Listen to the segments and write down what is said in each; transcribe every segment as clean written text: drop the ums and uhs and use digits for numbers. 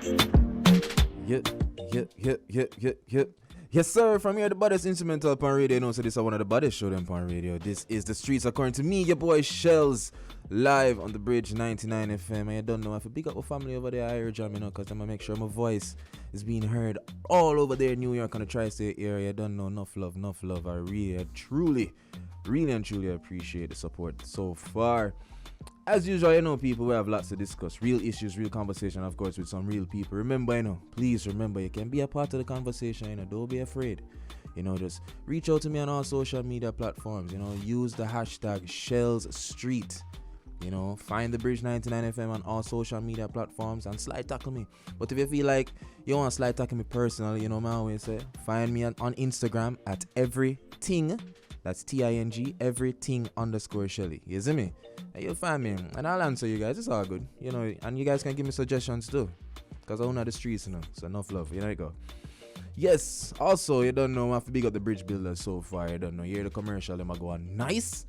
Yeah, yeah. Yes, sir. From here, the baddest instrumental upon radio. You know, so this is one of the baddest show them upon radio. This is The Streets, according to me, your boy Shelz, live on the Bridge 99 FM. And you don't know, I have to big up my family over there, I hear jam, you know, because I'm going to make sure my voice is being heard all over there in New York on the tri-state area. You don't know, enough love. I really, truly, and truly appreciate the support so far. As usual, you know, people, we have lots to discuss. Real issues, real conversation, of course, with some real people. Remember, you know, please remember, you can be a part of the conversation, you know, don't be afraid. You know, just reach out to me on all social media platforms, you know, use the hashtag ShelzStreet. You know, find the Bridge 99 FM on all social media platforms and slide tackle me. But if you feel like you want to slide tackle me personally, you know, I always say, find me on Instagram at everything. That's TING, everything_Shelly. You see me? And you'll find me. And I'll answer you guys. It's all good. You know, and you guys can give me suggestions too. Because I own the streets, you know. So enough love. You know you go. Yes. Also, you don't know, I have to big up the bridge builders so far. You don't know. You hear the commercial, them are going nice.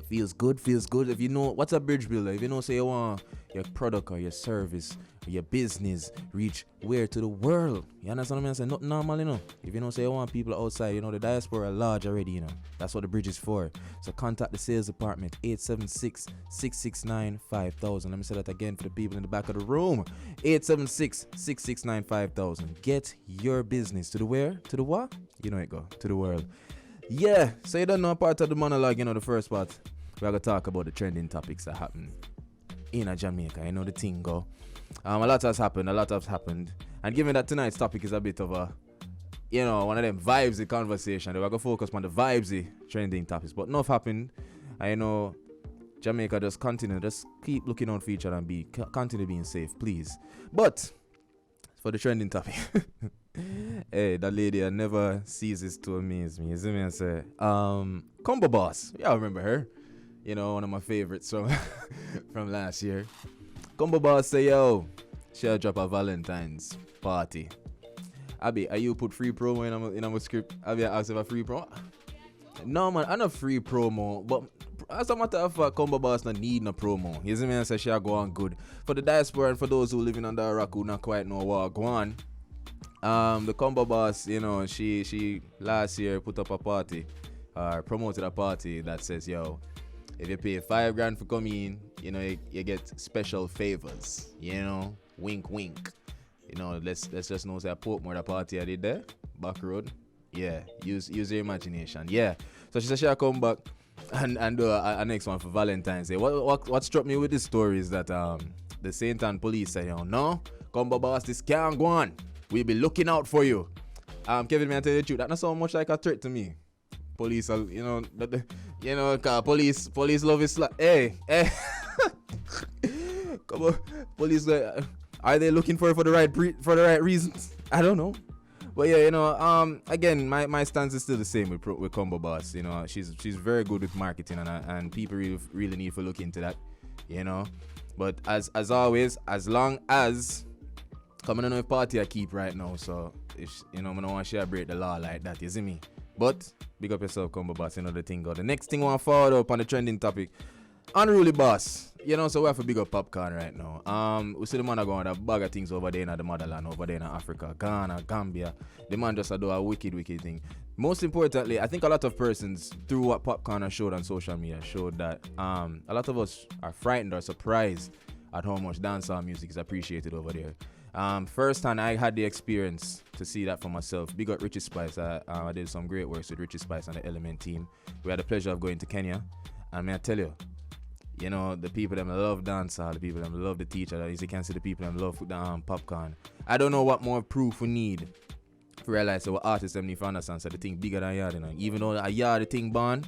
Feels good. If you know, what's a bridge builder? If you know, say you want your product or your service or your business reach where to the world. You understand what I'm saying? Not normal, you know. If you know, say you want people outside, you know, the diaspora are large already, you know. That's what the bridge is for. So contact the sales department, 876-669-5000. Let me say that again for the people in the back of the room. 876-669-5000. Get your business to the where? To the what? You know it go. To the world. Yeah. So you don't know part of the monologue, you know, the first part. We're going to talk about the trending topics that happen in Jamaica. You know the thing go. A lot has happened. And given that tonight's topic is a bit of a, you know, one of them vibesy conversation, we're going to focus on the vibesy trending topics. But enough happened. I know Jamaica just keep looking out for each other and continue being safe, please. But for the trending topic, hey, that lady never ceases to amaze me. You see me? I say, Combo Boss. Yeah, I remember her. You know, one of my favorites from last year. Combo Boss say, yo, she'll drop a Valentine's party. Abi, are you put free promo in our script? Abi, I asked if a free promo? No, man, I'm not free promo. But as a matter of fact, Combo Boss not need no promo. You see me? I say she'll go on good. For the diaspora and for those who living under a rock who not quite know what go on, the Combo Boss, you know, she last year put up a party, promoted a party that says, yo, if you pay $5,000 for coming, you know, you get special favors. You know, wink, wink. You know, let's just know say a Portmore the party I did there, back road. Yeah, use your imagination. Yeah. So she said she'll come back and do a next one for Valentine's Day. What struck me with this story is that the St. Ann police say, yo, no, Combo Boss, this can't go on. We'll be looking out for you. Kevin, may I tell you the truth? That's not so much like a threat to me. Police, you know, police love is like, hey, come on, police, are they looking for the right reasons? I don't know, but yeah, you know, again, my stance is still the same with Combo Boss. You know, she's very good with marketing, and people really need to look into that, you know. But as always, as long as coming on a party I keep right now, so if you know, I don't want to break the law like that. You see me? But big up yourself, Combo Boss. You know the thing go. The next thing I want to forward up on the trending topic, Unruly Boss. You know, so we have a big up Popcorn right now. We see the man going with a bag of things over there in the motherland, over there in Africa, Ghana, Gambia. The man just do a wicked thing. Most importantly, I think a lot of persons, through what Popcorn has showed on social media, showed that a lot of us are frightened or surprised at how much dancehall music is appreciated over there. First hand, I had the experience to see that for myself. Big up Richie Spice. I did some great works with Richie Spice and the Element team. We had the pleasure of going to Kenya, and may I tell you, you know, the people that love dancehall, the people that love the teacher, as you can see, the people that love Popcorn. I don't know what more proof we need to realize that our artists need to understand so the thing bigger than yard, you know. Even though a yard the thing born,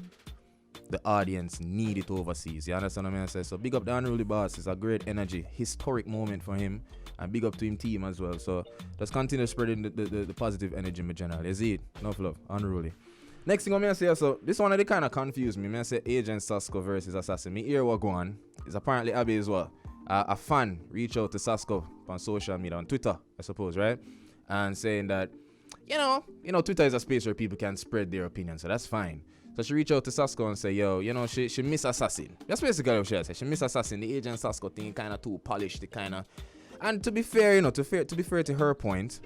the audience need it overseas. You understand what I mean? So big up the Unruly Boss. It's a great energy, historic moment for him. And big up to him team as well. So just continue spreading the positive energy in general. You see it? Enough love. Unruly. Next thing I'm going to say, so this one they kind of confused me. I say Agent Sasko versus Assassin. Me hear what go on. It's apparently Abby as well. A fan reached out to Sasko on social media, on Twitter, I suppose, right? And saying that, you know, Twitter is a space where people can spread their opinion, so that's fine. So she reached out to Sasko and say, yo, you know, she miss Assassin. That's basically what she said. She miss Assassin. The Agent Sasko thing kind of too polished. The kind of, And to be fair, to be fair to her point,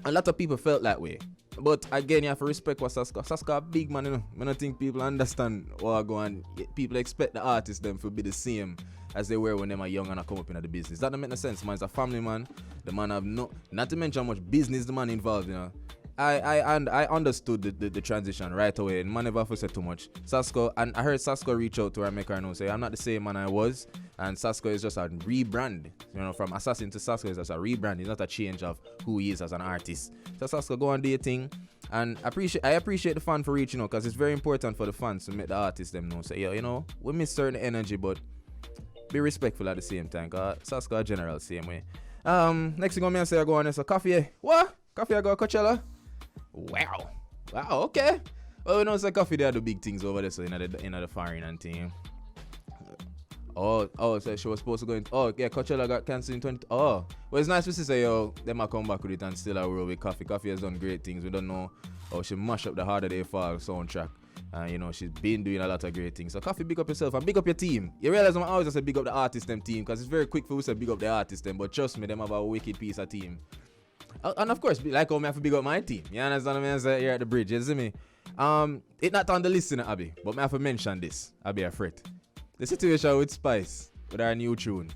a lot of people felt that way. But again, you have to respect what Saska. Saska a big man, I don't think people understand what go on. People expect the artists them to be the same as they were when they were young and I come up in the business. That don't make no sense. Man, it's a family man. The man have not to mention how much business the man involved, I understood the transition right away, and man never have said too much. Sasko, and I heard Sasko reach out to her, make her know, say, I'm not the same man I was, and Sasko is just a rebrand, from Assassin to Sasko is just a rebrand. It's not a change of who he is as an artist. So Sasko, go and do your thing, and I appreciate the fan for reaching out, because it's very important for the fans to make the artists them know, say, we miss certain energy, but be respectful at the same time, because Sasko general same way. Next thing I say, I go on, so Coffee, what? Coffee, I go Coachella? Wow, okay. Well, it's like Coffee, they do big things over there, so in the foreign and thing. So she was supposed to go in. Coachella got cancelled in 20. Well, it's nice to say, they might come back with it and still a roll with Coffee. Coffee has done great things. We don't know how she mash up the Harder Day Fall soundtrack. She's been doing a lot of great things. So Coffee, big up yourself and big up your team. You realize I'm always say big up the artist them team, because it's very quick for us to big up the artist them, but trust me, them have a wicked piece of team. And of course, like how I have to big up my team. You understand what I say here at the bridge, you see me? It's not on the list, Abby, but I have to mention this, Abby Afret. The situation with Spice, with her new tune.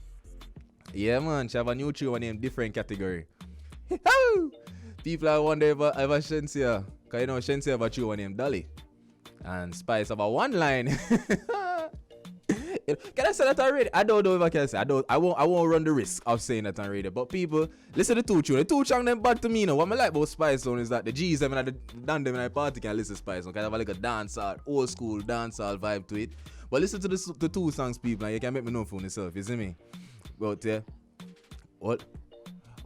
Yeah, man, she have a new tune named Different Category. People are wondering if Shensia, because Shensia have a tune named Dolly. And Spice have a one line. Can I say that on radio? I don't know if I can say. I won't run the risk of saying that on radio. But people, listen to the two tunes. The two songs them bad to me. What I like about Spice Zone is that the G's them and the done them in a party can listen to Spice Zone. Kind of like a dancehall, old school dancehall vibe to it. But listen to the two songs, people, and you can make me know for yourself. You see me? But yeah, what?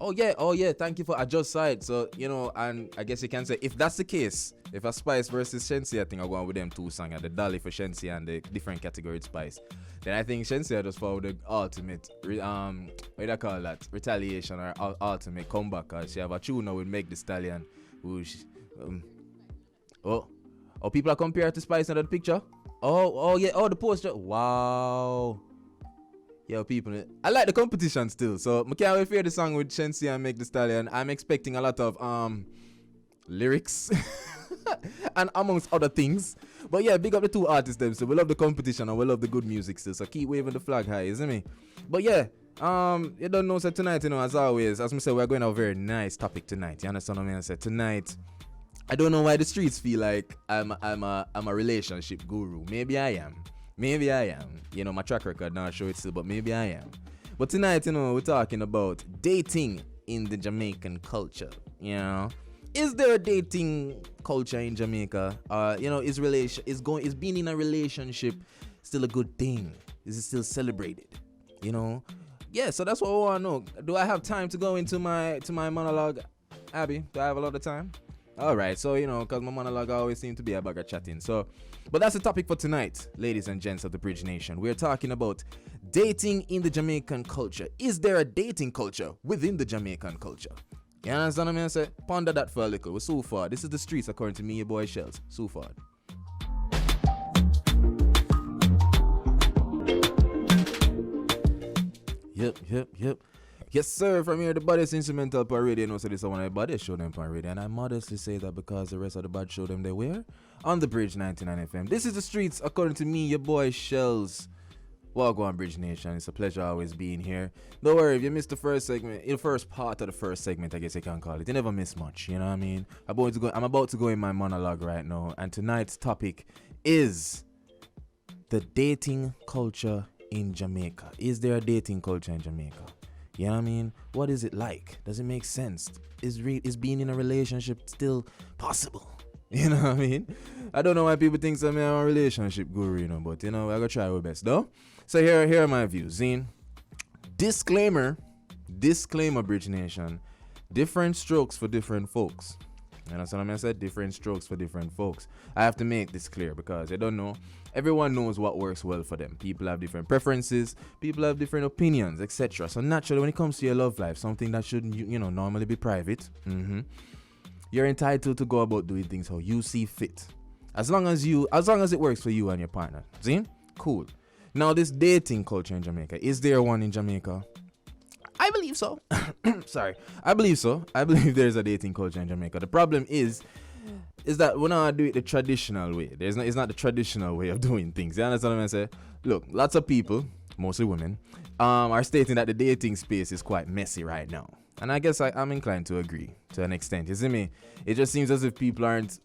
Oh yeah. Thank you for I just saw it. So and I guess you can say if that's the case, if a Spice versus Shensia, I think I'll go on with them two songs, the Dolly for Shensia and the Different Category Spice. Then I think Shensia just followed the ultimate what do you call that? Retaliation or ultimate comeback. Cause she have a tune now with Meg Thee Stallion, who people are compared to Spice in that picture. The poster. Wow. Yo, people, I like the competition still. So I can't wait for the song with Shensia and Meg Thee Stallion. I'm expecting a lot of lyrics and amongst other things. But yeah, big up the two artists them. So we love the competition and we love the good music still. So keep waving the flag high, isn't it? But yeah, you don't know, so tonight, as always, as I said, we're going to have a very nice topic tonight. You understand what I mean? I said tonight, I don't know why the streets feel like I'm a relationship guru. Maybe I am. My track record not show it still, but maybe I am. But tonight, we're talking about dating in the Jamaican culture. Is there a dating culture in Jamaica? Is being in a relationship still a good thing? Is it still celebrated? Yeah, so that's what I want to know. Do I have time to go into my monologue, Abby? Do I have a lot of time? Alright, so because my monologue always seems to be a bag of chatting. But that's the topic for tonight, ladies and gents of the Bridge Nation. We're talking about dating in the Jamaican culture. Is there a dating culture within the Jamaican culture? You understand what I mean? So ponder that for a little. We're so far. This is the streets according to me, your boy Shelz. So far. Yep. Yes, sir. From here, the baddest instrumental parade. So this is one of the baddest show them parade. And I modestly say that because the rest of the bad show them they were on the Bridge 99 FM. This is the streets according to me, your boy Shelz. Welcome on Bridge Nation. It's a pleasure always being here. Don't worry if you missed the first segment, the first part of the first segment, I guess you can call it. You never miss much, you know what I mean? I'm about to go in my monologue right now, and tonight's topic is the dating culture in Jamaica. Is there a dating culture in Jamaica? You know what I mean? What is it like? Does it make sense? Is being in a relationship still possible? You know what I mean? I don't know why people think I'm a relationship guru, but I gotta try our best though. So here are my views. Zine. Disclaimer, Bridge Nation. Different strokes for different folks. You know what I mean? I said different strokes for different folks. I have to make this clear because I don't know. Everyone knows what works well for them. People have different preferences. People have different opinions, etc. So naturally, when it comes to your love life, something that shouldn't, normally be private, you're entitled to go about doing things how you see fit, as long as it works for you and your partner. See? Cool. Now, this dating culture in Jamaica, is there one in Jamaica? I believe believe so. Sorry. I believe so. I believe there's a dating culture in Jamaica. The problem is that we're not doing it the traditional way. It's not the traditional way of doing things. You understand what I'm saying? Look, lots of people, mostly women, are stating that the dating space is quite messy right now. And I guess I'm inclined to agree to an extent. You see me? It just seems as if people aren't,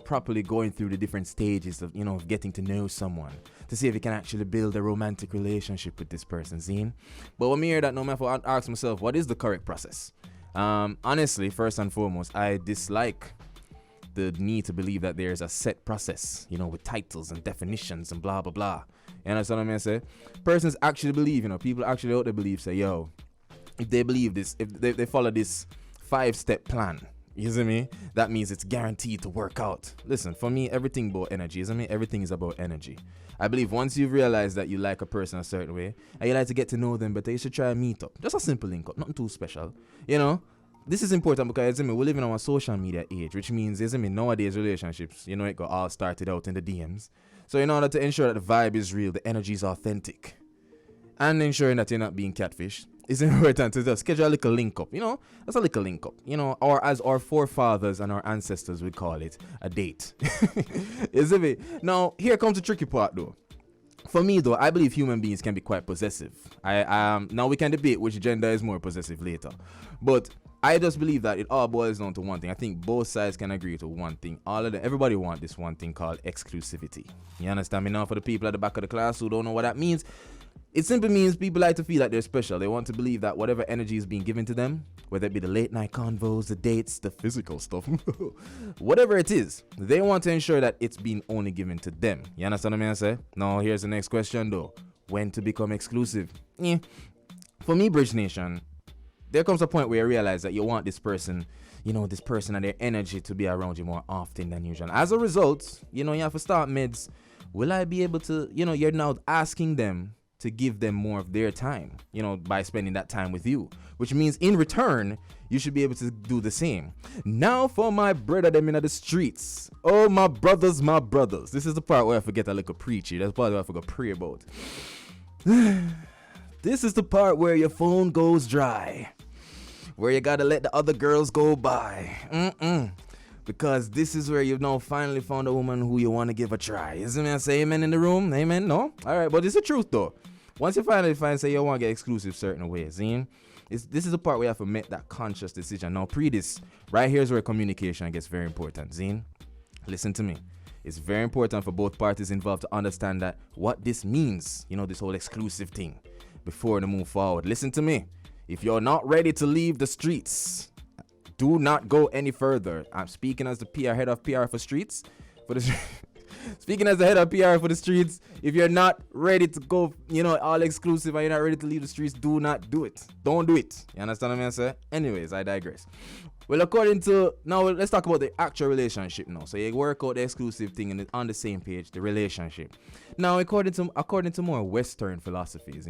properly going through the different stages of, of getting to know someone to see if you can actually build a romantic relationship with this person, Zine. But when I hear that, no matter what, I ask myself, what is the correct process? Honestly, first and foremost, I dislike the need to believe that there's a set process, with titles and definitions and blah, blah, blah. You understand what I mean? Say, persons actually believe, people actually out there believe, say, yo, if they believe this, if they follow this 5-step plan, you see me? That means it's guaranteed to work out. Listen, for me, everything about energy, you see me? Everything is about energy. I believe once you've realized that you like a person a certain way and you like to get to know them better, you should try a meet up. Just a simple link up, nothing too special. This is important because we live in our social media age, which means nowadays relationships, it got all started out in the DMs. So in order to ensure that the vibe is real, the energy is authentic, and ensuring that you're not being catfished, it's important to just schedule a little link up. That's a little link up. Or as our forefathers and our ancestors would call it, a date. Isn't it? Now, here comes the tricky part though. For me though, I believe human beings can be quite possessive. Now we can debate which gender is more possessive later. But I just believe that it all boils down to one thing. I think both sides can agree to one thing. Everybody want this one thing called exclusivity. You understand me now? For the people at the back of the class who don't know what that means, it simply means people like to feel like they're special. They want to believe that whatever energy is being given to them, whether it be the late night convos, the dates, the physical stuff, whatever it is, they want to ensure that it's being only given to them. You understand what I say? Now, here's the next question though. When to become exclusive? For me, Bridge Nation, there comes a point where you realize that you want this person, this person and their energy to be around you more often than usual. As a result, you have to start meds. Will I be able to, you're now asking them to give them more of their time, by spending that time with you, which means in return, you should be able to do the same. Now for my brother them in the streets. Oh, my brothers. This is the part where I forget a little preachy. That's the part where I forgot to pray about. This is the part where your phone goes dry, where you gotta let the other girls go by. Because this is where you've now finally found a woman who you want to give a try. Isn't it? Say amen in the room? Amen? No? Alright, but it's the truth though. Once you finally find, say you want to get exclusive certain ways, this is the part where you have to make that conscious decision. Now, this, right here is where communication gets very important. Zine, listen to me. It's very important for both parties involved to understand that what this means, this whole exclusive thing, before they move forward. Listen to me. If you're not ready to leave the streets, do not go any further. I'm speaking as the head of PR for streets. Speaking as the head of PR for the streets, if you're not ready to go, all exclusive and you're not ready to leave the streets, do not do it. Don't do it. You understand what I'm saying? Anyways, I digress. Well, now let's talk about the actual relationship now. So you work out the exclusive thing and on the same page, the relationship. Now, according to more Western philosophies,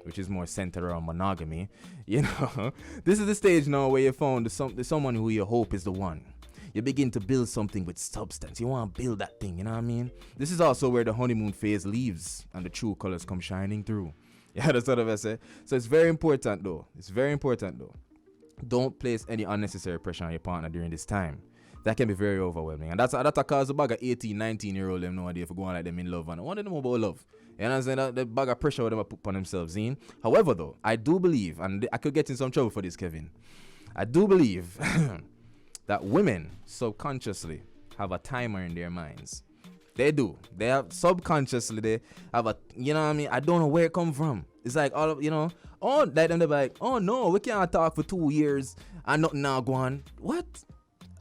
which is more centered around monogamy, this is the stage now where you found someone who you hope is the one. You begin to build something with substance. You want to build that thing, you know what I mean? This is also where the honeymoon phase leaves and the true colors come shining through. Yeah, that's what I say. So it's very important though. Don't place any unnecessary pressure on your partner during this time. That can be very overwhelming. And that's a cause a bag of 18, 19-year-old them no idea for going like them in love. And I want them about love. You know what I'm saying? That the bag of pressure them put on themselves, Zine. However though, I do believe, and I could get in some trouble for this, Kevin. I do believe that women subconsciously have a timer in their minds. They do. They have subconsciously, they have a, you know what I mean? I don't know where it come from. It's like all of, they're like, oh no, we can't talk for 2 years and nothing now go on. What?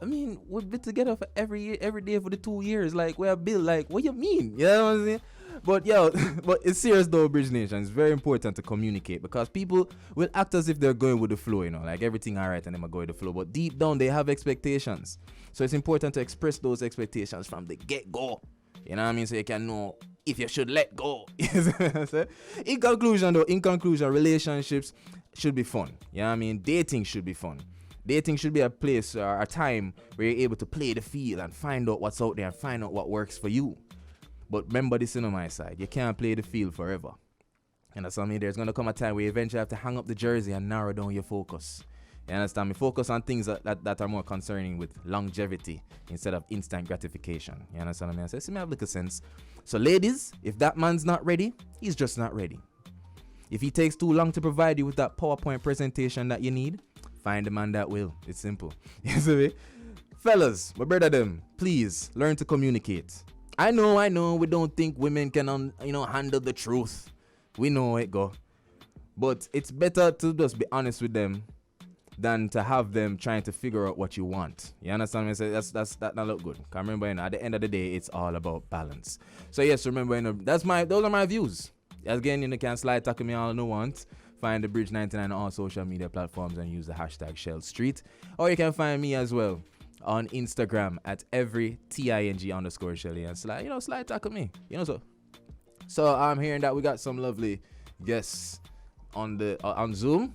I mean, we've been together for every day for the 2 years. Like, we're built, like, what you mean? You know what I'm saying? But but it's serious though, Bridge Nation. It's very important to communicate because people will act as if they're going with the flow, like everything alright and them are going with the flow. But deep down, they have expectations. So it's important to express those expectations from the get-go. You know what I mean? So you can know if you should let go. In conclusion, relationships should be fun. You know what I mean? Dating should be fun. Dating should be a place or a time where you're able to play the field and find out what's out there and find out what works for you. But remember this on my side. You can't play the field forever. And that's what I mean. There's gonna come a time where you eventually have to hang up the jersey and narrow down your focus. You understand me? Focus on things that are more concerning with longevity instead of instant gratification. You understand what I mean? I say, see me have little sense. So ladies, if that man's not ready, he's just not ready. If he takes too long to provide you with that PowerPoint presentation that you need, find the man that will. It's simple. You see me? Fellas, my brother them, please learn to communicate. I know, we don't think women can, handle the truth. We know it go. But it's better to just be honest with them than to have them trying to figure out what you want. You understand me? So that not look good. Cause remember, at the end of the day, it's all about balance. So yes, remember, those are my views. Again, you can slide tackle me all you want. Find the Bridge 99 on all social media platforms and use the hashtag Shelz. Or you can find me as well on Instagram at everyting_Shelly and slide tackle me. So I'm hearing that we got some lovely guests on Zoom.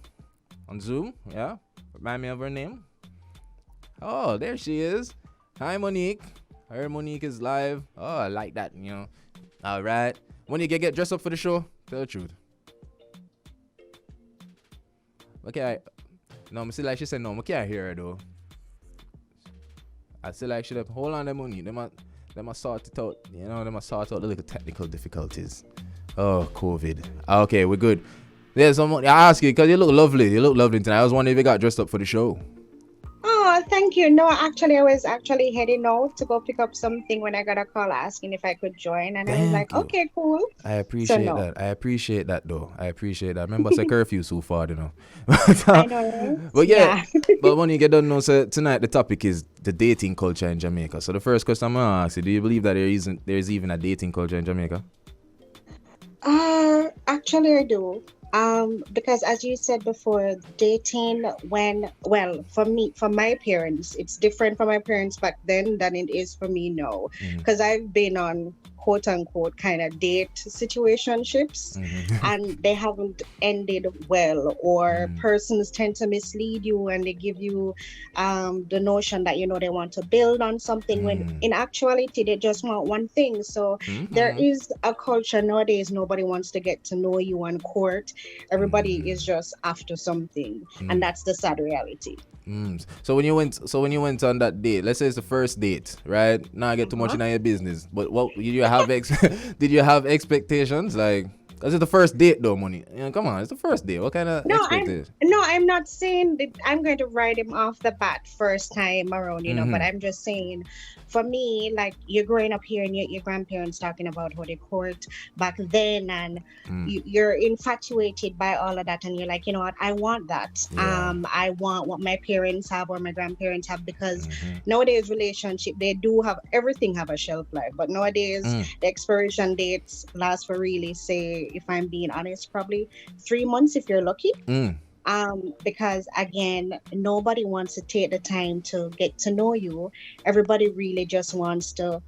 On Zoom, yeah. Remind me of her name. Oh, there she is. Hi, Monique. I heard Monique is live. Oh, I like that, All right. Monique, you get dressed up for the show? Tell the truth. Okay. No, I still like she said no. I can't hear her, though. I still like she hold on them, Monique. They must sort it out. They must sort out the little technical difficulties. Oh, COVID. Okay, we're good. There's someone. I ask you because you look lovely. You look lovely tonight. I was wondering if you got dressed up for the show. Oh, thank you. No, actually, I was actually heading out to go pick up something when I got a call asking if I could join, and I was like, okay, cool. I appreciate that. I appreciate that, though. I appreciate that. Remember, it's a curfew so far, I know, right? But yeah. But when you get done, so tonight the topic is the dating culture in Jamaica. So the first question I'm gonna ask you: do you believe that there's even a dating culture in Jamaica? Actually, I do. Because as you said before, dating for me, from my parents, it's different from my parents back then than it is for me now. Because I've been on quote unquote kind of date situationships and they haven't ended well, or persons tend to mislead you and they give you the notion that they want to build on something when in actuality they just want one thing. So there is a culture nowadays, nobody wants to get to know you on court. Everybody is just after something, and that's the sad reality. So when you went on that date, let's say it's the first date, right? Now I get too much in your business, but what did you have? Did you have expectations? Like, is it the first date though, Money? Come on, it's the first date. What kind of expectations? I'm not saying that I'm going to write him off the bat first time around, but I'm just saying, for me, like, you're growing up hearing your grandparents talking about how they court back then, and you're infatuated by all of that, and you're like, you know what, I want that. Yeah. I want what my parents have or my grandparents have, because nowadays relationship, they do have everything have a shelf life, but nowadays the expiration dates last for really, say, if I'm being honest, probably 3 months if you're lucky. Because again, nobody wants to take the time to get to know you. Everybody really just wants to,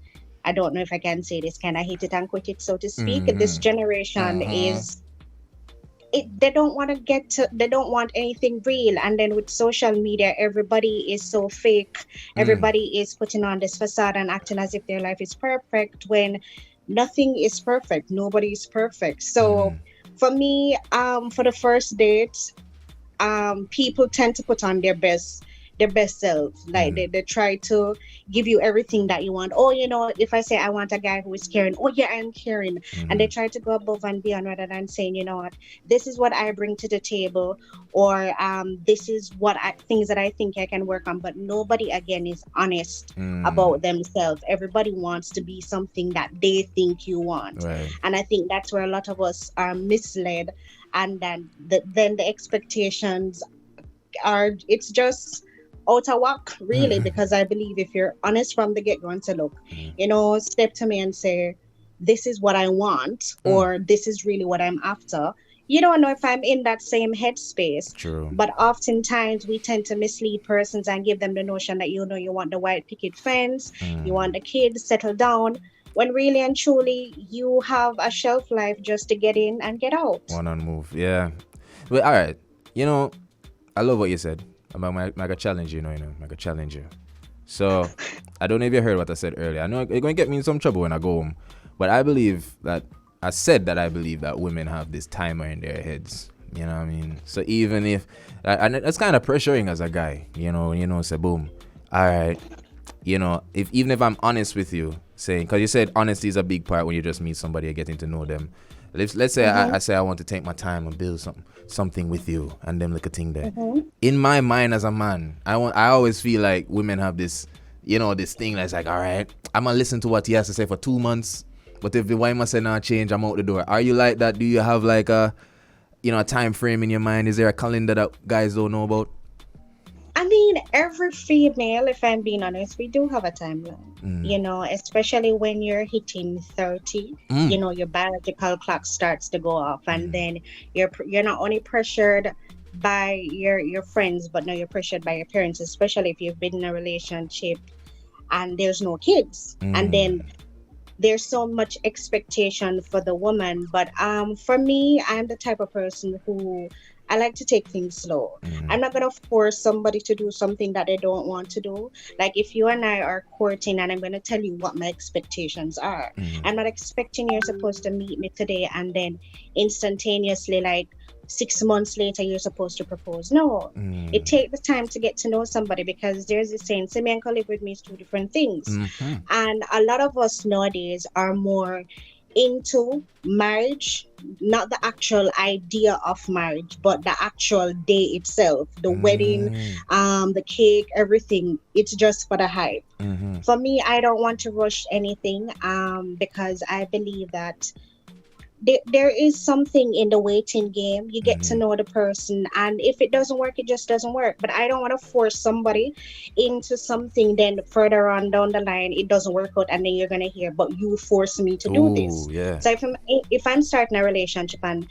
I don't know if I can say this, kind of hit it and quit it, so to speak. This generation they don't want anything real. And then with social media, everybody is so fake. Everybody is putting on this facade and acting as if their life is perfect when nothing is perfect. Nobody is perfect. So for me, for the first date, people tend to put on their best selves. Like they try to give you everything that you want. Oh, if I say I want a guy who is caring, oh yeah, I'm caring. And they try to go above and beyond rather than saying, you know what, this is what I bring to the table, or this is things that I think I can work on. But nobody again is honest about themselves. Everybody wants to be something that they think you want. Right. And I think that's where a lot of us are misled, and then the expectations it's just out of whack, really, because I believe if you're honest from the get-go and say, look, step to me and say, this is what I want, or this is really what I'm after, you don't know if I'm in that same headspace. True. But oftentimes we tend to mislead persons and give them the notion that you want the white picket fence, you want the kids settle down, when really and truly you have a shelf life just to get in and get out. One on move, yeah. But all right, I love what you said about my challenge, my challenge you. So I don't know if you heard what I said earlier. I know it's going to get me in some trouble when I go home, but I believe that I said that I believe that women have this timer in their heads. You know what I mean? So even if, and it's kind of pressuring as a guy, say boom, all right, if even if I'm honest with you, saying, because you said honesty is a big part when you just meet somebody and getting to know them. Let's say I say I want to take my time and build something with you, and them look a thing there. In my mind as a man, I always feel like women have this, this thing that's like, all right, I'm gonna listen to what he has to say for 2 months, but if the wife must say not change, I'm out the door. Are you like that? Do you have like a time frame in your mind? Is there a calendar that guys don't know about? I mean, every female, if I'm being honest, we do have a timeline, especially when you're hitting 30, your biological clock starts to go off, and then you're not only pressured by your friends, but now you're pressured by your parents, especially if you've been in a relationship and there's no kids. And then there's so much expectation for the woman. But for me, I'm the type of person who I like to take things slow. I'm not gonna force somebody to do something that they don't want to do. Like if you and I are courting and I'm gonna tell you what my expectations are. I'm not expecting you're supposed to meet me today and then instantaneously, like 6 months later, you're supposed to propose. No, it takes the time to get to know somebody, because there's this saying, "See me and live with me" is two different things. And a lot of us nowadays are more into marriage, not the actual idea of marriage, but the actual day itself, the wedding, the cake, everything. It's just for the hype. For me, I don't want to rush anything, because I believe that there is something in the waiting game. You get to know the person, and if it doesn't work, it just doesn't work. But I don't want to force somebody into something, then further on down the line it doesn't work out, and then you're gonna hear, "But you forced me to do this." So if I'm starting a relationship, and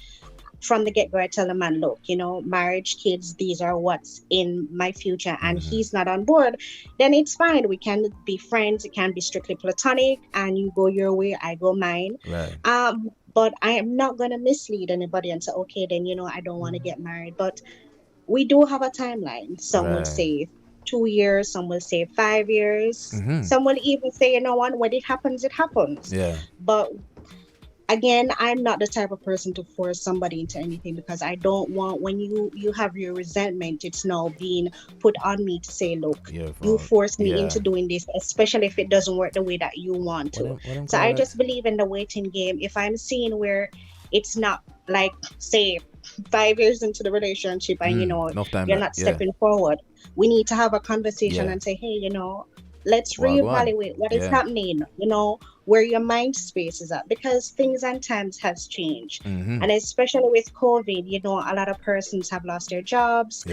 from the get-go I tell the man, "Look, marriage, kids, these are what's in my future," and he's not on board, then it's fine. We can be friends. It can be strictly platonic, and you go your way, I go mine. But I am not going to mislead anybody and say, "Okay, then, I don't want to get married." But we do have a timeline. Some will say 2 years, some will say 5 years. Some will even say, when it happens, it happens. But again, I'm not the type of person to force somebody into anything, because I don't want, when you have your resentment, it's now being put on me to say, "Look, you forced me into doing this," especially if it doesn't work the way that you want to. So I just believe in the waiting game. If I'm seeing where it's not, like, say 5 years into the relationship and you're not stepping forward, we need to have a conversation and say, "Hey, let's reevaluate what is happening, where your mind space is at," because things and times has changed. And especially with COVID, a lot of persons have lost their jobs.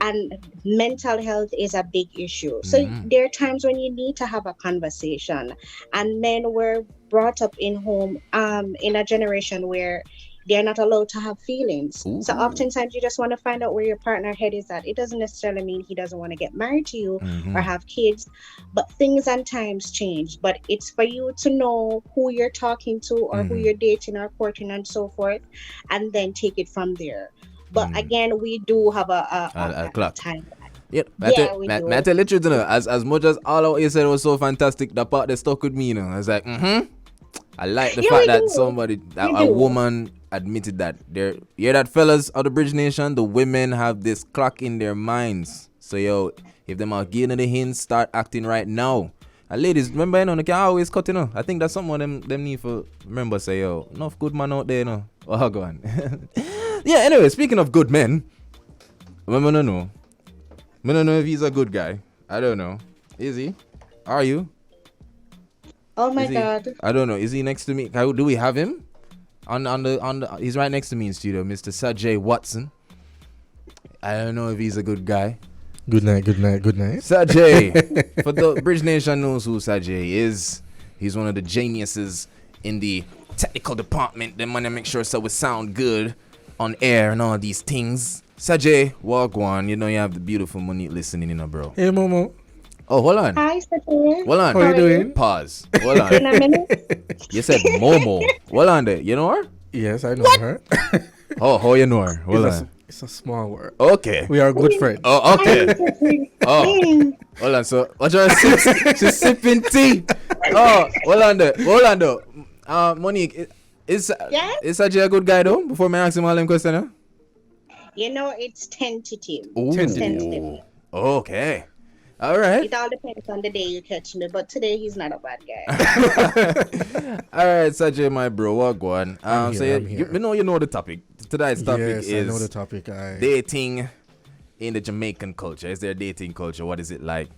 And mental health is a big issue. So there are times when you need to have a conversation. And men were brought up in a generation where they're not allowed to have feelings. So oftentimes you just want to find out where your partner head is at. It doesn't necessarily mean he doesn't want to get married to you or have kids, but things and times change. But it's for you to know who you're talking to or who you're dating or courting and so forth, and then take it from there. But again, we do have a clock. Time. We do. I tell you the truth, as much as all of you said was so fantastic, the part that stuck with me, I was like, I like the fact that a woman admitted that. You hear that, fellas of the Bridge Nation? The women have this clock in their minds. So, if them are giving the hints, start acting right now. And ladies, remember, they can always cut, I think that's something them need to remember, say, enough good man out there, Oh, go on. Yeah, anyway, speaking of good men, I don't know if he's a good guy. I don't know. Is he? Are you? Oh my God. I don't know. Is he next to me? Do we have him? On the he's right next to me in studio, Mr. Sajay Watson. I don't know if he's a good guy. Good night. Sajay. For the Bridge Nation knows who Sajay is. He's one of the geniuses in the technical department. They want to make sure so we sound good on air and all these things. Sajay, walk on. You have the beautiful Monique listening, bro. Hey, Momo. Oh, hold on. Hi, Sajay. Hold on. How are you doing? Pause. Hold on. In a minute. You said Momo. Hold on there. You know her? Yes, I know her. How you know her? Hold on. It's a small word. Okay. We are good friends. Oh, okay. Hold on. So, what you sip? She's sipping tea. Oh, hold on there. Monique, is Yes? is Sajay a good guy though? Before me ask him all them questions, You know, it's tentative. Ooh. Tentative. Okay. All right. It all depends on the day you catch me, but today he's not a bad guy. All right, Sajay, my bro, what go on? I'm So here, I'm you here. know the topic. Today's topic Yes, I know the is topic. dating in the Jamaican culture. Is there a dating culture? What is it like?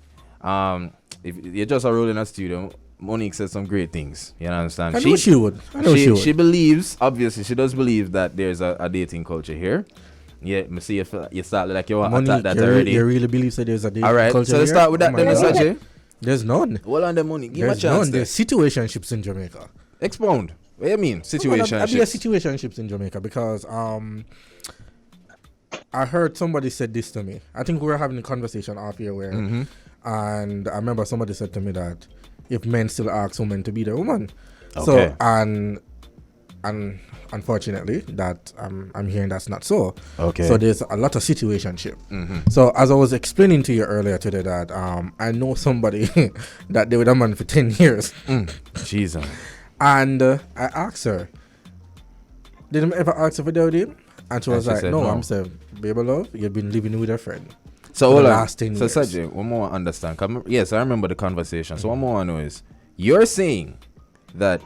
If you're just a role in a studio, Monique said some great things. You understand? I know she would. I know she would. She believes, obviously, she does believe that there's a dating culture here. Yeah, me see you start like you want to attack that already. You really believe that there's a dating All right, culture so let's here? start with that Oh then, my God. Sajay. There's none. Hold on the money. Give me a There's chance. none. there. There's situationships in Jamaica. Expound. What do you mean? I be a Situationships. situationships in Jamaica because I heard somebody said this to me. I think we were having a conversation off here where, Mm-hmm. and I remember somebody said to me that if men still ask women to be their woman, Okay. so and unfortunately that I'm hearing that's not so. Okay. So there's a lot of situationship. Mm-hmm. So as I was explaining to you earlier today that I know somebody that they were a man for 10 years. Jesus. And I asked her, did I ever ask her for the him? And she was she like, said no. no. I'm saying, baby love, you've been living with a friend. So For hold the on. last 10 So years. Sajay, one more understand. Yes, I remember the conversation. So one more I know is you're saying that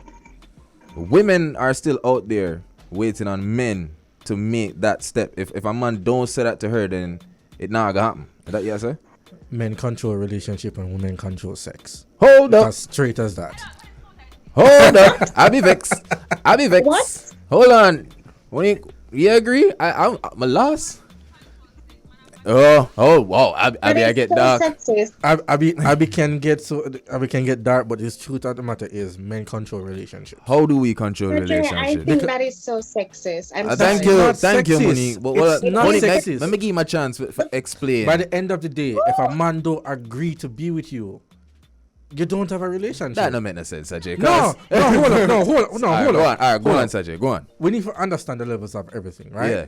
women are still out there waiting on men to make that step. If a man don't say that to her, then it not gonna happen. Is that yes, sir? Men control relationship and women control sex. Hold up. As straight as that. Hold up. I be vexed. What? Hold on. When you agree? I'm a loss. Oh, wow. I get so dark. sexist. Abby can get dark, but the truth of the matter is men control relationships. How do we control Sajay, I relationships? think that is so sexist. I'm sorry. Thank It's you, not thank you, sexist. Monique. But It's not Monique, sexist. let me give him a chance for explain. By the end of the day, if a man don't agree to be with you, you don't have a relationship. That no make no sense, Sajay. No, hold on. All right, Hold go on. on. All right, go Hold on, Sajay. Go on. We need to understand the levels of everything, right? Yeah.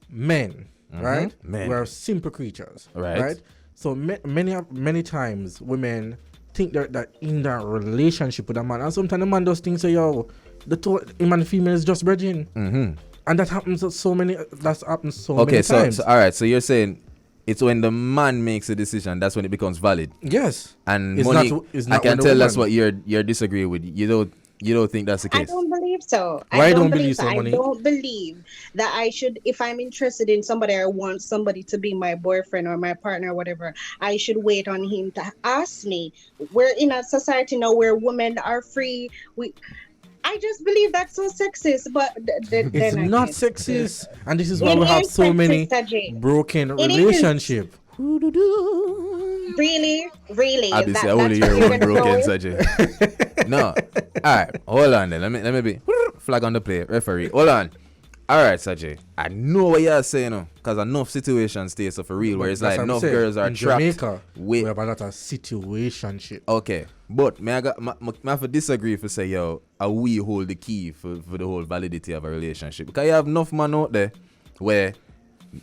Men, right? Men. We're simple creatures, Right. So many times women think that in that relationship with a man, and sometimes the man does things say, yo, him and the female is just virgin, and that happens so many. That's happened so many Okay, times. so all right. So you're saying it's when the man makes a decision that's when it becomes valid. Yes, And It's Monique, not- it's I not can when the tell that's woman- what you're disagreeing with. You don't think that's the I case. don't believe so. Why I don't believe so, I Monique? don't believe that I should, if I'm interested in somebody, I want somebody to be my boyfriend or my partner or whatever, I should wait on him to ask me. We're in a society now where women are free. I just believe that's so sexist, but it's then I not can't. sexist, and this is why It we have is so many sexist, Sajay. broken It is. relationship. Really? Obviously, I That's only what hear you're one gonna go broken, with? Sajay. No. All right, hold on then. Let me be flag on the play, referee. Hold on. All right, Sajay. I know what you're saying, because enough situations stay so for real, where it's That's like what I'm enough saying. girls are in trapped. Jamaica, with we have a lot of situationship. Okay, but may I have to disagree if I say, yo, we hold the key for the whole validity of a relationship. Because you have enough man out there where,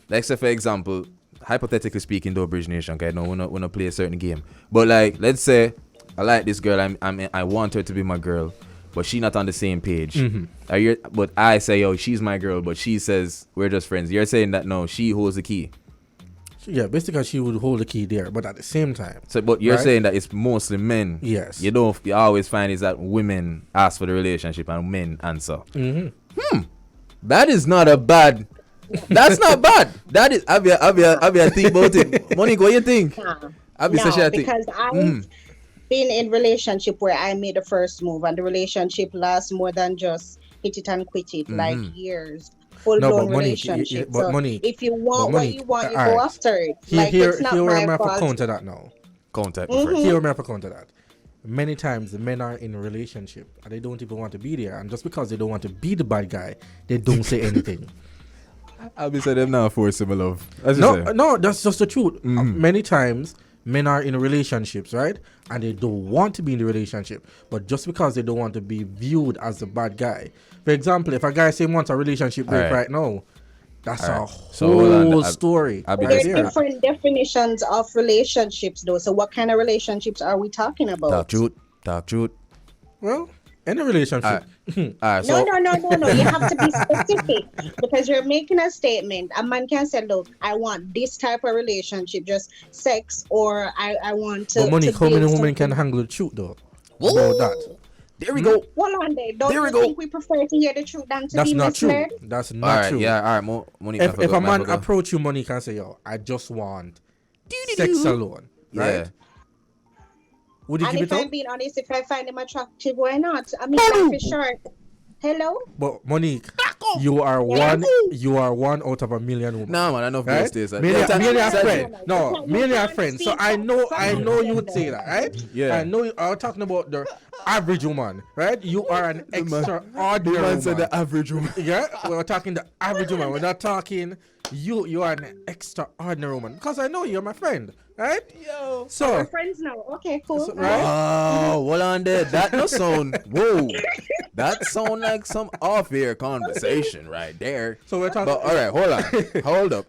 like say for example, hypothetically speaking, though Bridge Nation, okay, no, we're not play a certain game. But like, let's say I like this girl, I want her to be my girl, but she not on the same page. But I say, yo, she's my girl, but she says we're just friends. You're saying that no, she holds the key. Yeah, basically she would hold the key there, but at the same time, So, but you're Right. saying that it's mostly men. Yes. You always find is that women ask for the relationship and men answer. That is not a bad. That's not bad. That is. Have you think about it, Monique? What you think? Abby says she No, think. because I've been in relationship where I made the first move, and the relationship lasts more than just hit it and quit it, like years. Full No, blown but Monique, relationship. but So Monique- if you want but what Monique, you want, you alright. go after it. here Like it's not where my I'm have to fault. counter that now. Contact Mm-hmm. first. Here I'm have to counter that. Many times the men are in a relationship and they don't even want to be there, and just because they don't want to be the bad guy, they don't say anything. Abby said them now force him love. No, that's just the truth. Many times men are in relationships, right? And they don't want to be in the relationship, but just because they don't want to be viewed as the bad guy. For example, if a guy say wants a relationship break Alright. right now, that's a Alright. So hold on, whole Ab- story. Abby right There's just- there. different definitions of relationships, though. So what kind of relationships are we talking about? Talk truth. Well, Any relationship. All right. No, So no. You have to be specific because you're making a statement. A man can say, "Look, I want this type of relationship, just sex, or I want But to Monique, how build many women can something." handle the truth though? Whoa. About that. there we go. Hold on, there. Don't There we you go. think we prefer to hear the truth than to That's be not true. misled? That's All not right. true. Yeah. All right. Monique. If a man approach you, Monique, and say, "Yo, I just want sex alone," right? Yeah. Would you And give if it I'm up? being honest, if I find him attractive, why not? I mean, life is short. Hello? But Monique, you are Yeah. one out of a million women. Nah, man. I know Right? girls this. Me and your Saturday. friend. No, You me and your can't friend. So speak I from know you my would say gender. that, right? Yeah. I know you are talking about the average woman, right? You are an The extraordinary man said woman. the average woman. Yeah, we're talking the average woman. We're not talking you. You are an extraordinary woman because I know you're my friend, right? Yo. We're So friends now. Okay, cool. So, right? Oh, hold on there. That no sound. Whoa. That sound like some off-air conversation right there. So we're talking. But all right, hold on. Hold up.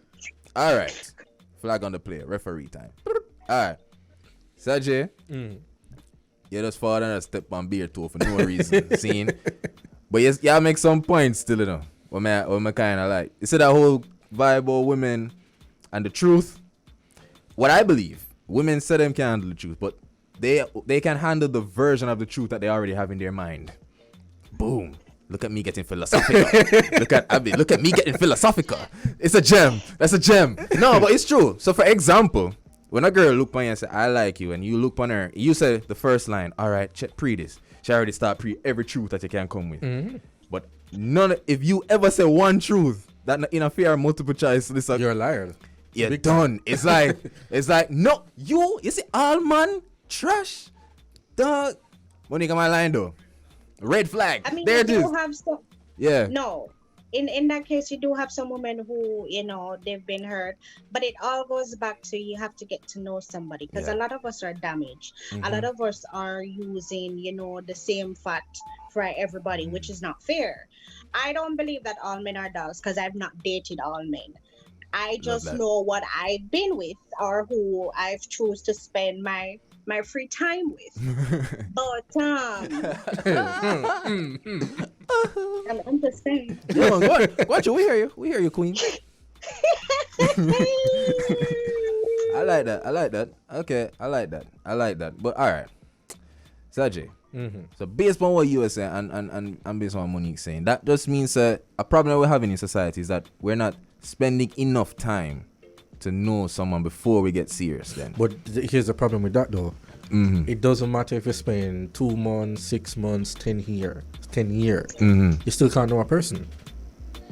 All right. Flag on the play. Referee time. All right. Sajay, you just fall down a step on beer toe for no reason. Scene. But yes, y'all make some points still, you know. What me kind of like. You see that whole vibe of women and the truth. What I believe, women say them can't handle the truth, but they can handle the version of the truth that they already have in their mind. Boom. Look at me getting philosophical. Look at me getting philosophical. It's a gem. That's a gem. No, but it's true. So for example, when a girl look on you and say, I like you, and you look on her, you say the first line, all right, check pre this. She already start pre every truth that you can come with. But if you ever say one truth that in a fair multiple choice, listen, You're a liar. you're done. It's like, no, you see all man trash. Dog. Monica, my line though. Red flag. I mean, there you it is. do have some. Yeah. No. In that case, you do have some women who, they've been hurt. But it all goes back to you have to get to know somebody. Because Yeah. a lot of us are damaged. A lot of us are using, the same fat for everybody, which is not fair. I don't believe that all men are dolls because I've not dated all men. I just that. know what I've been with or who I've choose to spend my free time with. But I'm just saying. Yeah, man, go on, we hear you. We hear you, queen. I like that. Okay, I like that. But all right, Sajay. So based on what you were saying and based on what Monique saying, that just means a problem that we're having in society is that we're not spending enough time to know someone before we get serious. Then, But here's the problem with that though. It doesn't matter if you spend 2 months, 6 months, 10 years. You still can't know a person.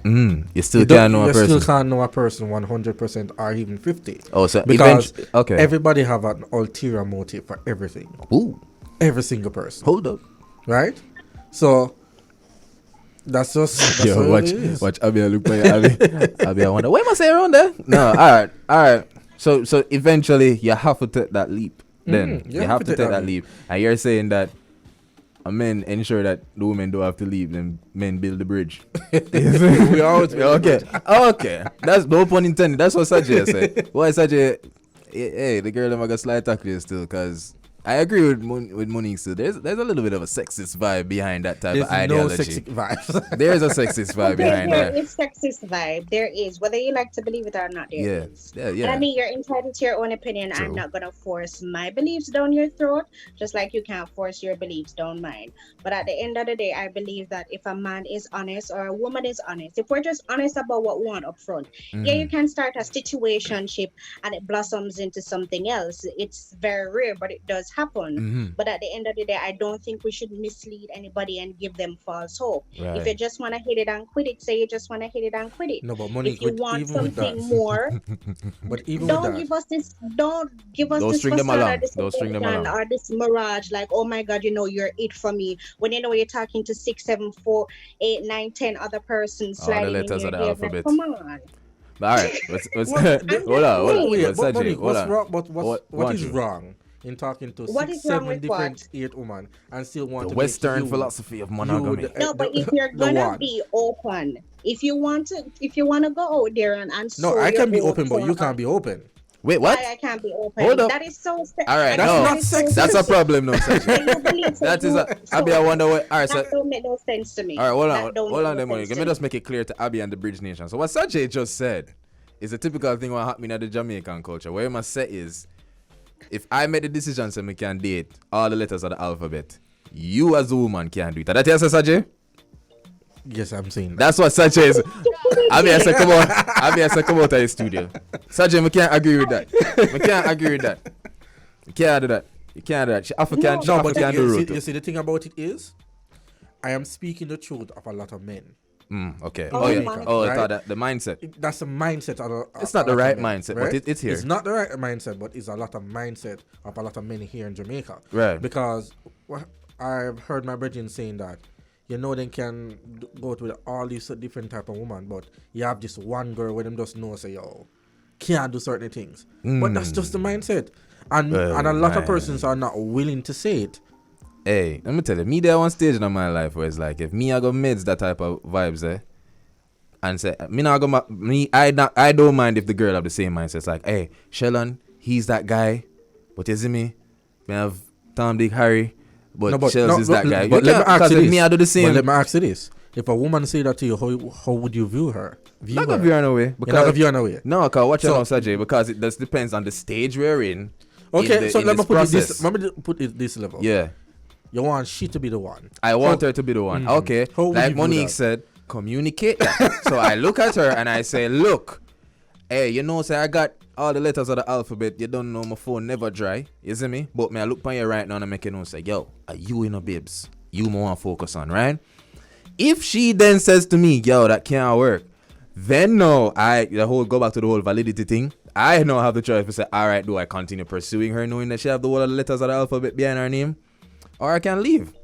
you still can't know a person. You still can't know a person 100% or even 50. Oh, so Because okay. everybody have an ulterior motive for everything. Ooh, Every single person. hold up. Right? So that's just Yo, what it is. watch Abby look by Abby. I wonder, what am I saying around there? No, all right. So eventually you have to take that leap. Then you have to take that leap. And you're saying that men ensure that the women don't have to leave, then men build the bridge. We always Okay. That's no pun intended. That's what Sajay said. Why Sajay? Hey, the girl I'm gonna slide tackle you still, because I agree with Monique still. There's a little bit of a sexist vibe behind that type of ideology. no sexy vibes. There's a sexist vibe behind There that. is sexist vibe. There is. Whether you like to believe it or not, there is. Yeah. And I mean, you're entitled to your own opinion. True. I'm not going to force my beliefs down your throat, just like you can't force your beliefs down mine. But at the end of the day, I believe that if a man is honest or a woman is honest, if we're just honest about what we want up front, yeah, you can start a situationship and it blossoms into something else. It's very rare, but it does happen. But at the end of the day, I don't think we should mislead anybody and give them false hope. Right. If you just want to hit it and quit it, say you just want to hit it and quit it. No, but Monique, If you want even with something that, more, but even don't with give that, us this. Don't give us Don't this string them facade along. or this Don't string them illusion along. or this mirage. Like, oh my God, you're it for me. When you're talking to 6, 7, 4, 8, 9, 10 other persons All the sliding in letters your of the ear, alphabet. like, come on. But all right, hold Wait, on. but Sajay, Monique, hold what's on. wrong? What is you? wrong in talking to What 6, is wrong 7 with different what? 8 women and still want The to Western make you, philosophy of monogamy. No, but if you're the gonna one. be open, if you want to go out there and No, sow I your can be own open, but you sort can't of- be open. Wait, what? why I can't be open. Hold up. That is so. All right, That's no, not sexist. that's a problem, no. Sajay. You believe That is a. so Abby, I wonder what. All right, so that don't make no sense to me. all right, hold That on, don't hold make on, no them. sense Let to me just make it clear to Abby and the Bridge Nation. So what Sajay just said is a typical thing what happening at the Jamaican culture. Where you must say is, if I made the decision so me can date all the letters of the alphabet, you as a woman can't do it. That yes, Sajay? Yes, I'm saying that. That's what Sajay is. Abby, I said, come on. Abby, I said, come out of the studio. Sajay, we can't agree with that. We can't agree with that. You can't do that. You can't do that. African, No, but African do you road. see, the thing about it is, I am speaking the truth of a lot of men. Okay. Oh Oh, yeah. my Oh, I God. thought that the mindset. That's a mindset. It's not the lot of right men, mindset, but it's here. It's not the right mindset, but it's a lot of mindset of a lot of men here in Jamaica. Right. Because I've heard my brethren saying that, they can go to all these different type of women, but you have this one girl where them just know, say, yo, can't do certain things. But that's just the mindset. And a lot of persons are not willing to say it. Hey, let me tell you, me there one stage in my life where it's like, if me I go meds that type of vibes, and say, I don't mind if the girl have the same mindset. It's like, hey, Shelon, he's that guy, but you see me have Tom, Dick, Harry, but Shelz is that guy. But let me ask you this. Me, I do the same. But let me ask you this. If a woman say that to you, how would you view her? Not gonna view her in a way. You're not gonna view her in a way? No, because watch out, Sajay, because it just depends on the stage we're in. Okay, so let me put it this level. Yeah. You want she to be the one. I want her to be the one. Okay. How would you Like view Monique that? said, communicate that. So I look at her and I say, look, hey, say I got all the letters of the alphabet. You don't know my phone never dry. You see me? But me, I look on you right now and I make you know, say, yo, are you in a babes? You more want to focus on, right? If she then says to me, yo, that can't work, then no, go back to the whole validity thing. I now have the choice to say, all right, do I continue pursuing her knowing that she have the whole of the letters of the alphabet behind her name? Or I can leave.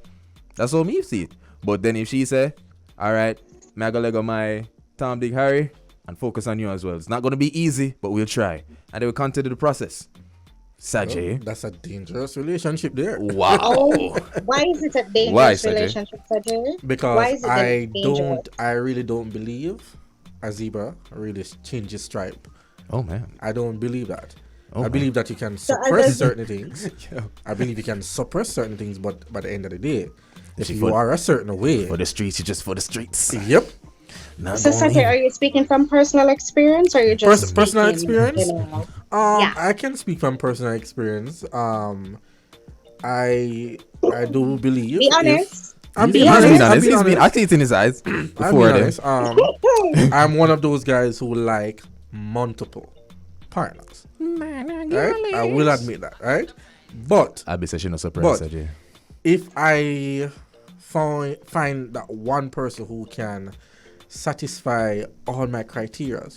That's how me see it. But then if she say, all right, me I go let go my Tom, Dick, Harry and focus on you as well. It's not going to be easy, but we'll try. And then we'll continue the process. Sajay. Oh, that's a dangerous relationship there. Wow. Oh, why is it a dangerous relationship, Sajay? Because Why is it I really don't believe a zebra really changes stripe. Oh, man. I don't believe that. Oh, I believe that you can suppress certain things. I believe you can suppress certain things, but by the end of the day, if you are a certain way. For the streets, you're just for the streets. Yep. So, Sajay, are you speaking from personal experience, or are you just personal experience? Yeah. I can speak from personal experience. I do believe. Be honest. I'm He's being honest. I see it in his eyes. Before then. I'm one of those guys who like multiple partners. Right? I will admit that, right? But I'll be such a surprise, Sajay. if I find that one person who can satisfy all my criteria,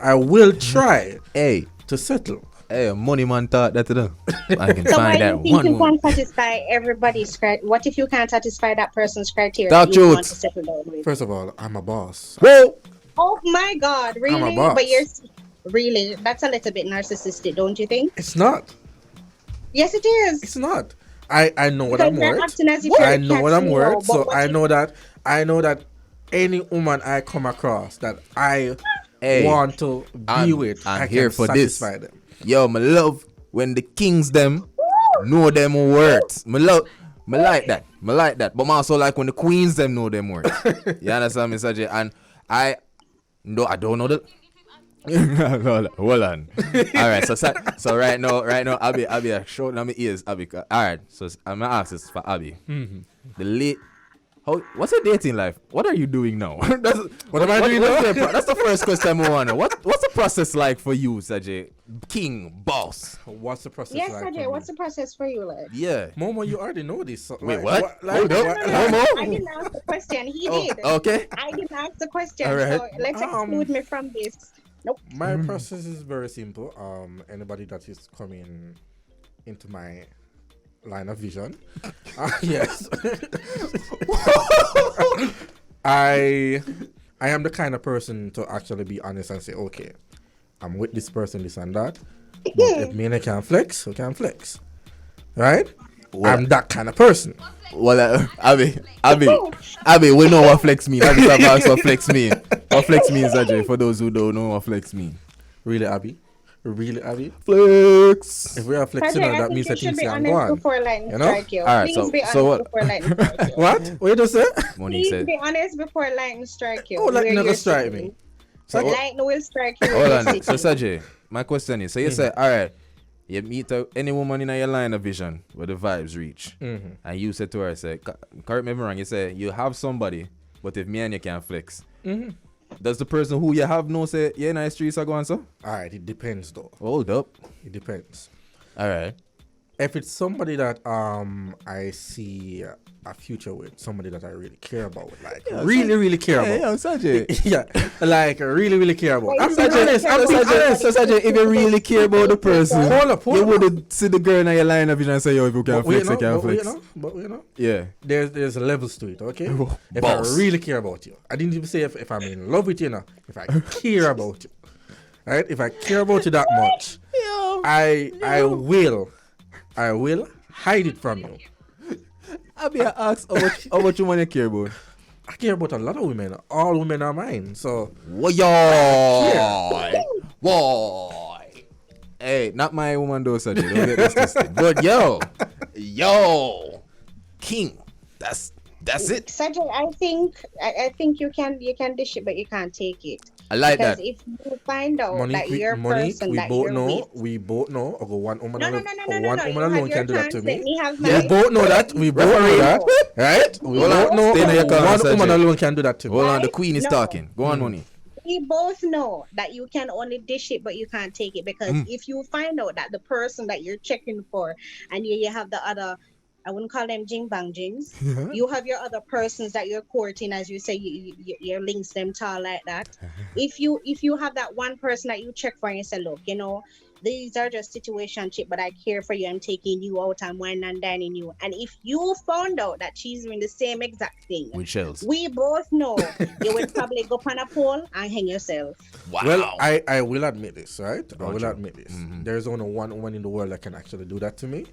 I will try to settle. Hey, money man thought that to I can So find why that do you one think you woman. can't satisfy everybody's criteria? What if you can't satisfy that person's criteria Talk that you want truth. to settle down with? First of all, I'm a boss. Whoa! Oh my God, really? boss. But really, that's a little bit narcissistic, don't you think? It's not. Yes, it is. It's not. I know what Because I'm you're worth. acting as if I you're know what I'm catching worth. you, So but I know that any woman I come across that I want to be with, I'm I here can for this. satisfy them. Yo, my love, when the kings them know them words. My like that. But I also like when the queens them know them words. You understand me, Sajay? And I don't know that. Hold on. All right, so right now, Abby, short on my ears, Abby. All right, so I'm gonna ask this for Abby. What's your dating life? What are you doing now? What am I doing now? That's the first question I want to know. What's the process like for you, Sajay? King, boss. What's the process Yes, like? Sajay, what's the process for you, like? Yeah. Momo, you already know this. So, Wait, like, what? Like, Hold up. No, I didn't ask the question. He did. Okay. I didn't ask the question. All right. So let's exclude me from this. Nope. My process is very simple. Anybody that is coming into my line of vision, yes, I am the kind of person to actually be honest and say, okay, I'm with this person, this and that. But if me and I can flex, we can flex, right? Well, I'm that kind of person. Well, Abby, we know what flex mean. Abby, ask what flex mean. What flex means, Sajay, for those who don't know what flex mean. Really, Abby? Really, Abby? Flex. If we are flexing Sajay, on I that think means you that should things be can honest go on. before lightning You know? strike you. Alright, Please so- be so honest what? before lightning strike you. What? What you just say? Monique Please said. be honest before lightning strike you. Oh, lightning where never you're strike sitting. me. So what- Lightning will strike you. Hold where on. you're So sitting. Sajay, my question is, so you say, all right, you meet any woman in your line of vision where the vibes reach, and you said to her, say, correct me if I'm wrong, you say you have somebody, but if me and you can't flex, does the person who you have know say, yeah, in the streets are going so? All right, it depends though. Hold up. It depends. All right. If it's somebody that I see a future with, somebody that I really care about, like really care about. Yeah, Sajay. Yeah, like really care about. Wait, I'm being Sajay, honest. I'm being honest. So Sajay, if you really care about the person, Hold you up. wouldn't see the girl in your line of vision and say, yo, if you can't But we flex, know, I can't but we flex. know, but you know, Yeah. there's levels to it, okay? If Boss. I really care about you, I didn't even say if I'm in love with you now. If I care about you, right? If I care about you that much, I will hide it from you. I'll be asked how much you want to care about. I care about a lot of women. All women are mine. So Boy. Hey, not my woman though, Sajay. Don't get this twisted. But yo, King. That's it. Sajay, I think you can dish it, but you can't take it. I like Because that. if you find out Monique, that your person we that both you're know. with, We both know. Or one woman no, alone, no, or no, one no, woman you have alone your can do that chance. to Let me. me have We mine. both know that. We both know that, right? We Hold both on. know Stay in your corner, one woman Sajay. alone can do that to me. Hold on, the Right? queen is No. talking. Go on, Monique. We both know that you can only dish it, but you can't take it, because if you find out that the person that you're checking for, and you have the other, I wouldn't call them jing bang jings. You have your other persons that you're courting, as you say, you links them tall like that. If you have that one person that you check for and you say, look, these are just situationship, but I care for you. I'm taking you out. I'm wine and dining you. And if you found out that she's doing the same exact thing, With Shelz. we both know you will probably go on a pole and hang yourself. Wow. Well, I will admit this, right? I will Gotcha. admit this. There's only one woman in the world that can actually do that to me,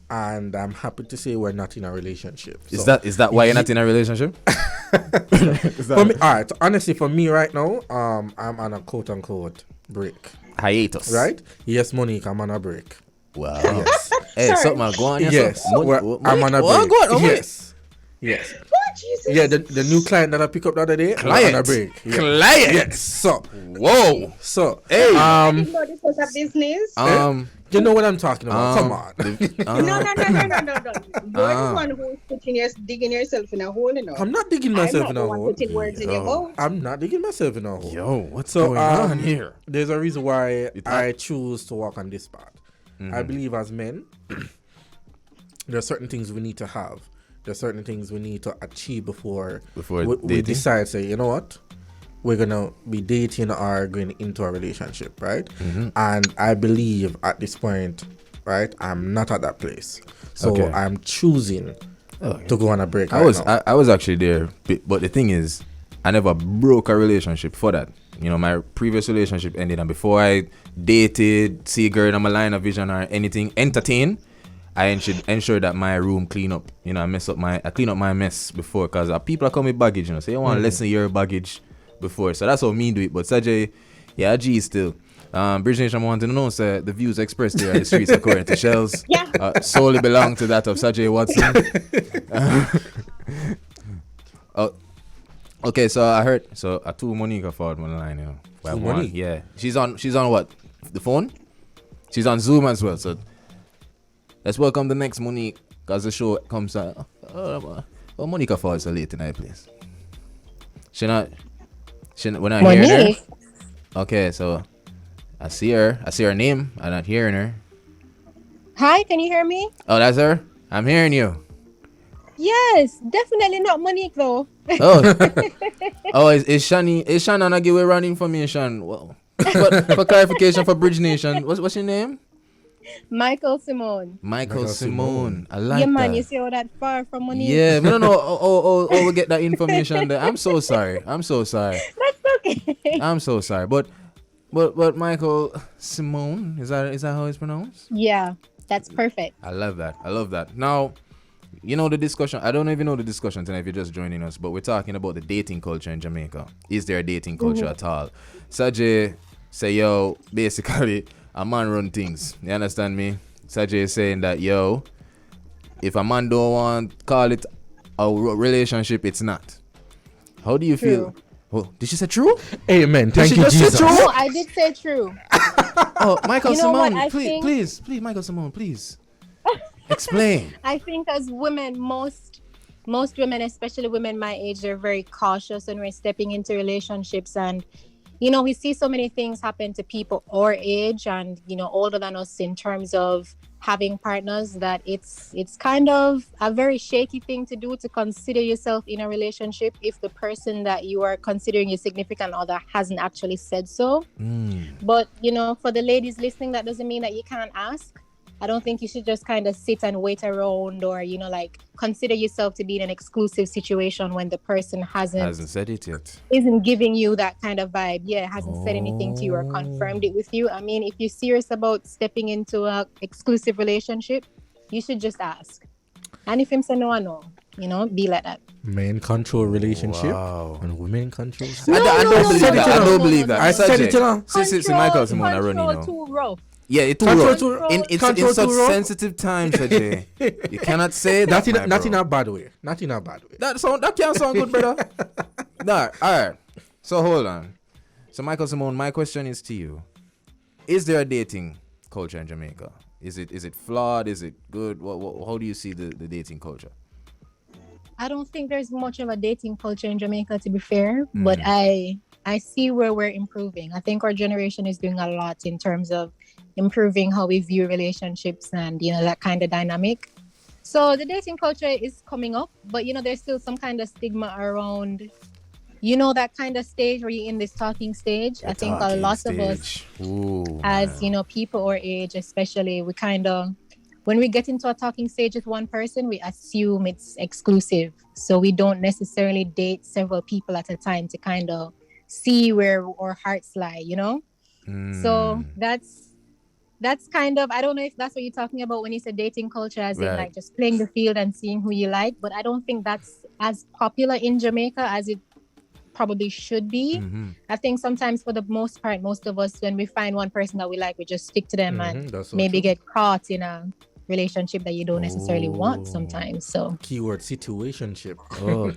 and I'm happy to say we're not in a relationship. is So, that why you're not in a relationship? for me? All right. Honestly, for me right now, I'm on a quote unquote break. Hiatus. Right? Yes, Monique, I'm on a break. Wow. Yes. Hey, Sorry. something go on. Yes. Monique, I'm on a what? break. Go on, Monique. Yes. Yes. Oh, Jesus. Yeah, the new client that I picked up the other day, we're Client. on a break. Yeah. Client. Yes. So, Whoa. hey, I didn't know this was a business. you know what I'm talking about? Come on. No. You're the one who's digging yourself in a hole, I'm not digging myself in a I'm not the one hole. putting words in your mouth. I'm not digging myself in a hole. Yo, what's So going on here? there's a reason why It I choose to walk on this path. I believe as men, there are certain things we need to have. There are certain things we need to achieve before we dating? decide. Say, you know what, we're gonna be dating or going into a relationship, right? And I believe at this point, right, I'm not at that place. So Okay. I'm choosing to go on a break. I was actually there, but the thing is, I never broke a relationship for that. My previous relationship ended, and before I dated, see a girl in my line of vision or anything, entertain, I ensure that my room clean up. I clean up my mess before, because people are coming with baggage. So you want to lessen your baggage before. So that's how me do it. But Sajay, yeah, G still. Bridge Nation wanting to know, sir, the views expressed here on the streets according to Shelz solely belong to that of Sajay Watson. Okay, so I heard I two Monica forward on the line, Well, Two one, Monique? yeah. She's on what? The phone? She's on Zoom as well. So let's welcome the next Monique, because the show comes out. Monica forward so late tonight, please. We're not hearing her. Monique. Okay, so I see her name. I'm not hearing her. Hi, can you hear me? Oh, that's her? I'm hearing you. Yes, definitely not Monique though. Oh, is Shannon I give a wrong information? Well, for clarification for Bridge Nation, what's your name? Michael Simone. Michael Michael Simone. I like Yeah, man, that. you see how that far from Monique? Yeah, we don't know. We get that information there. I'm so sorry. That's okay. I'm so sorry. But Michael Simone, is that how it's pronounced? Yeah, that's perfect. I love that. Now, the discussion. I don't even know the discussion tonight if you're just joining us, but we're talking about the dating culture in Jamaica. Is there a dating culture at all? Sajay say, yo, basically, a man run things. You understand me? Sajay is saying that, yo, if a man don't want call it a relationship, it's not. How do you feel? True. Oh, did she say true? Amen. Did Thank she you, just say Jesus. true? No, I did say true. Oh, Michael You know what, Simone, I please, think- please, Michael Simone, please. Explain. I think as women, most women, especially women my age, they're very cautious when we're stepping into relationships. And we see so many things happen to people our age and older than us in terms of having partners, that it's kind of a very shaky thing to do, to consider yourself in a relationship if the person that you are considering your significant other hasn't actually said so. But for the ladies listening, that doesn't mean that you can't ask. I don't think you should just kind of sit and wait around, or consider yourself to be in an exclusive situation when the person Hasn't said it yet. isn't giving you that kind of vibe. Yeah, hasn't said anything to you or confirmed it with you. I mean, if you're serious about stepping into a exclusive relationship, you should just ask. And if him say no, I know, be like that. Men control relationship Wow. and women control sex. I don't believe that. I said it, See, Michael Simone, I run, Too rough. Yeah, it's too Control rough. too- In control such too rough. sensitive times, Sajay, you cannot say that. Not in a bad way. Not in a bad way. That can't sound good, brother. Nah, all right. So hold on. So Michael Simone, my question is to you: is there a dating culture in Jamaica? Is it flawed? Is it good? How do you see the dating culture? I don't think there's much of a dating culture in Jamaica, to be fair, but I see where we're improving. I think our generation is doing a lot in terms of improving how we view relationships and that kind of dynamic. So the dating culture is coming up, but there's still some kind of stigma around that kind of stage where you're in this talking stage. I think a lot of us, as people our age especially, we kind of, when we get into a talking stage with one person, we assume it's exclusive. So we don't necessarily date several people at a time to kind of see where our hearts lie, So that's kind of, I don't know if that's what you're talking about when you say dating culture, as in like just playing the field and seeing who you like. But I don't think that's as popular in Jamaica as it probably should be. I think sometimes, for the most part, most of us, when we find one person that we like, we just stick to them and maybe get caught in a relationship that you don't necessarily want sometimes. So Keyword situationship. Oh,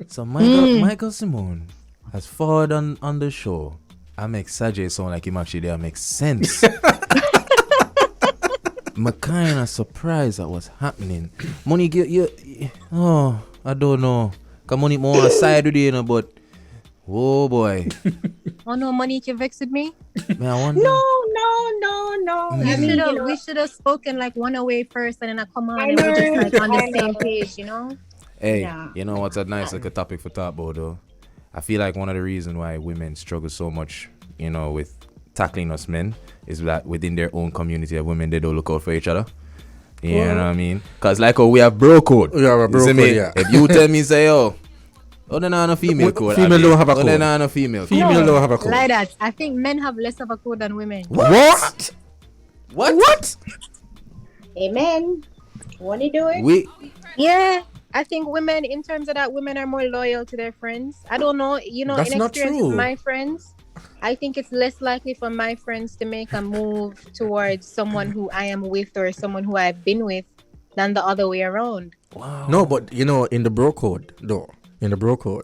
so Michael Simone has forward on the show. I make Sajay sound like him actually there makes sense. I'm kind of surprised at what's happening. Monique, I don't know. Cause Monique more on the side with you, but oh boy. Oh no, Monique, you vexed me? Man, I wonder. No. We should have spoken like one away first, and then I come on and we're just like on the same page, Hey, Yeah. you know what's a nice like a topic for talk about though? I feel like one of the reasons why women struggle so much, with tackling us men is that within their own community of women, they don't look out for each other. You know what I mean? Cause like we have bro code. We have a bro You see code, me? yeah. If you tell me say then I no female code. Female don't have a code. Then I no female code. Female don't have a code. Like that. I think men have less of a code than women. What? What? Amen. Want to do it? Yeah, I think women, in terms of that, women are more loyal to their friends. I don't know, That's in not experience true. with my friends, I think it's less likely for my friends to make a move towards someone who I am with or someone who I've been with than the other way around. Wow. No, but in the bro code, though,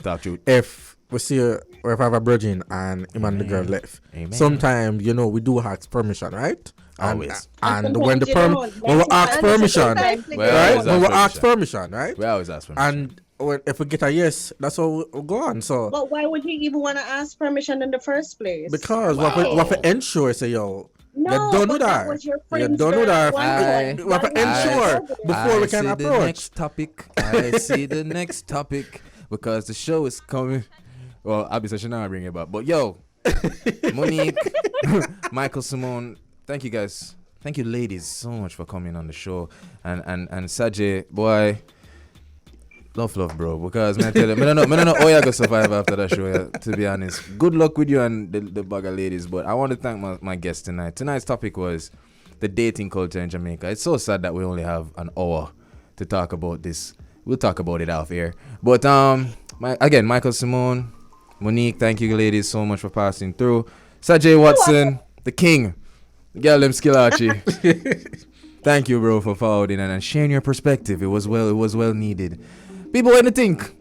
Talk truth. if we see or if I have a virgin and him and the girl left, Amen. sometimes we do ask permission, right? Always. And Sometimes when you don't. when we ask And permission, sometimes Well, right? always When we ask ask permission. permission, right? We always ask permission. And if we get a yes, that's how we go on. So But why would you even want to ask permission in the first place? because Wow. what we ensure say yo, no, you don't do but that. was your You friend's don't do girl that. at one I- point. We have to Why would you ensure do that? before we I can see approach. the next topic. I see the next topic because the show is coming. Well, Abby said she not bring it back, but yo, Monique, Michael Simone, thank you guys, thank you ladies so much for coming on the show, and Sajay, boy, love, bro, because man, I tell you, I don't know how you gonna survive after that show. Yeah, to be honest, good luck with you and the bag of ladies. But I want to thank my guests tonight. Tonight's topic was the dating culture in Jamaica. It's so sad that we only have an hour to talk about this. We'll talk about it off air. But again, Michael Simone, Monique, thank you ladies so much for passing through. Sajay Watson, the king Girl, them skill Archie. Thank you, bro, for forwarding and sharing your perspective. It was well needed. People, when they think,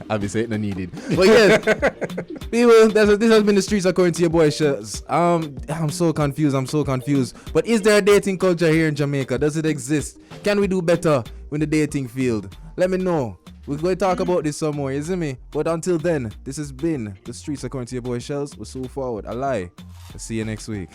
I'll be saying not needed. But yes, people, this has been the streets according to your boy Shelz. I'm so confused. But is there a dating culture here in Jamaica? Does it exist? Can we do better in the dating field? Let me know. We're going to talk about this some more, isn't me? But until then, this has been the streets according to your boy Shelz. We're so forward. I lie. I'll see you next week.